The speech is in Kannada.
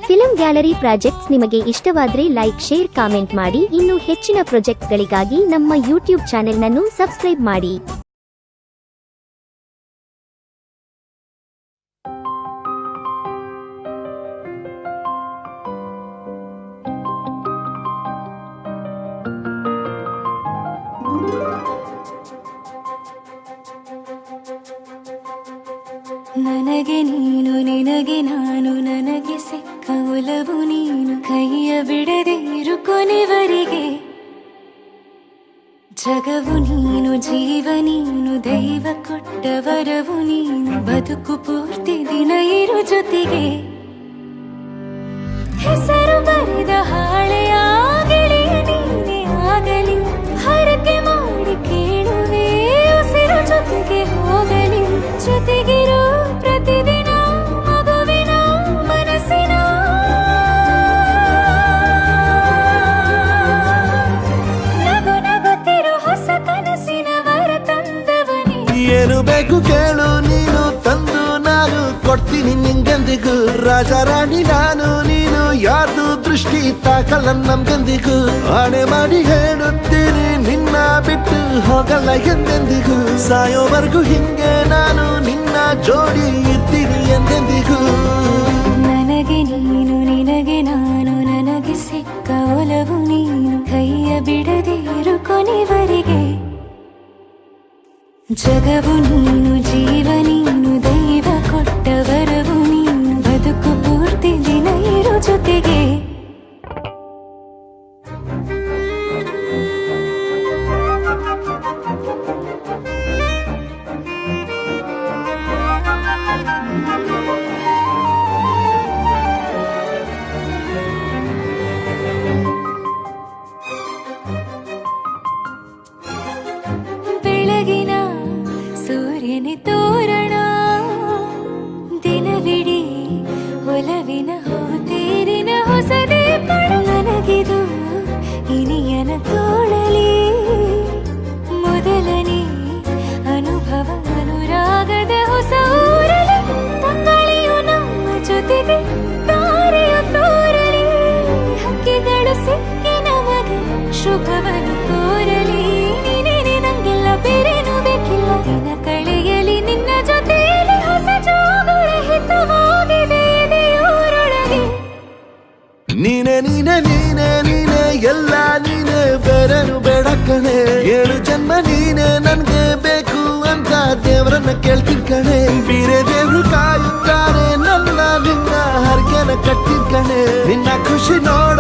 ಫಿಲಂ ಗ್ಯಾಲರಿ ಪ್ರಾಜೆಕ್ಟ್ಸ್ ನಿಮಗೆ ಇಷ್ಟವಾದರೆ ಲೈಕ್, ಶೇರ್, ಕಾಮೆಂಟ್ ಮಾಡಿ. ಇನ್ನು ಹೆಚ್ಚಿನ ಪ್ರಾಜೆಕ್ಟ್ಸ್ಗಳಿಗಾಗಿ ನಮ್ಮ ಯೂಟ್ಯೂಬ್ ಚಾನೆಲ್ನನ್ನು ಸಬ್ಸ್ಕ್ರೈಬ್ ಮಾಡಿ. ನನಗೆ ನೀನು, ನಿನಗೆ ನಾನು, ನನಗೆ ಸಿಕ್ಕ ಒಲವು ನೀನು. ಕೈಯ ಬಿಡದೆ ಇರು ಕೊನೆವರೆಗೆ. ಜಗವು ನೀನು, ಜೀವ ನೀನು, ದೈವ ಕೊಟ್ಟ ವರವು ನೀನು. ಬದುಕು ಪೂರ್ತಿ ದಿನ ಇರು ಜೊತೆಗೆ. ಹೆಸರು ಬರೆದ ಹಾಳೆಯಾಗಲಿ ನೀನೇ ಆಗಲಿ. ಹರಕೆ ಮಾಡಿ ಕೇಳುವೆ ಉಸಿರು ಜೊತೆಗೆ ಹೋಗಲಿ. ಜೊತೆಗಿರೋ ಪ್ರತಿದಿನ ಮಗುವಿನ ಮನಸ್ಸಿನ ನಗು ನಗುತ್ತಿರೋ ಹೊಸ ಕನಸಿನ ವರ ತಂದವನೇ. ಏನು ಬೇಕು ಕೇಳು ನೀನು, ತಂದು ನಾನು ಕೊಡ್ತೀನಿ ನಿಂಗೆಂದಿಗೂ. ರಾಜ ರಾಣಿ ನಾನು ನೀನು, ಯಾರ್ದು ದೃಷ್ಟಿ ತಾಕಲ್ಲ ನಮ್ಗೆಂದಿಗೂ. ಆಣೆ ಮಾಡಿ ಹೇಳುತ್ತೀನಿ ನಿನ್ನ ಬಿಟ್ಟು ಹೋಗಲ್ಲ ಎಂದೆಂದಿಗೂ. ಸಾಯೋವರೆಗೂ ಹಿಂಗೆ ನಾನು ನಿನ್ನ ಜೋಡಿ ಇರ್ತೀನಿ ಎಂದೆಂದಿಗೂ. ನನಗೆ ನೀನು, ನಿನಗೆ ನಾನು, ನನಗೆ ಸಿಕ್ಕ ಒಲವು ನೀನು. ಕೈಯ ಬಿಡದೆ ಇರು ಕೊನೆವರೆಗೆ. ಜಗವು ನೀನು, ಜೀವ ನೀನು, ದೈವ ಕೊಟ್ಟ ವರವು ನೀನು. ಬದುಕು ಪೂರ್ತಿ ದಿನ ಇರು ಜೊತೆಗೆ. ಬೆಳಗಿನ ಸೂರ್ಯನ ತೋರಣ, ದಿನವಿಡೀ ಒಲವಿನ ಹೋತೇರಿನ ಹೊಸದೇ ಪಡ. ನನಗಿದು ಇನಿಯನ ತೋಳಲಿ ಮೊದಲನೇ ಅನುಭವ. ಅನುರಾಗದ ಹೊಸ ಊರಲಿ ತಂಗಳಿಯು ನಮ್ಮ ಜೊತೆಗೆ. ತಾರೆಯು ತೋರಲಿ ಹಕ್ಕಿಗಳು ಸಿಕ್ಕಿ ನಮಗೆ ಶುಭವನ್ನು ಕೋರಲಿ. ನೀನೇನೆ ನಂಗೆಲ್ಲ ಬೇರೇನು ಬೇಕಿಲ್ಲ. ದಿನ ಕಳೆಯಲಿ ನಿನ್ನ ಜೊತೆಯಲ್ಲಿ. ಹೊಸ ಜೋಗುಳ ಹಿತವಾಗಿದೆ ಎದೆಯೂರೊಳಗೆ. ನೀನೆ ನೀನೆ ನೀನೆ ನೀನೆ ಎಲ್ಲ ನೀನೆ, ಬೇರೆನು ಬೇಡ ಕಣೆ. 7 ಜನ್ಮ ನೀನೆ ನನ್ಗೆ ಬೇಕು ಅಂತ ದೇವರನ್ನ ಕೇಳ್ತೀನಿ ಕಣೆ. ಬೇರೆ ದೇವ್ರು ಕಾಯುತ್ತಾರೆ ನನ್ನ ನಿನ್ನ ಹರಕೆನ ಕಟ್ಟಿನ ಕಣೆ. ನಿನ್ನ ಖುಷಿ ನೋಡ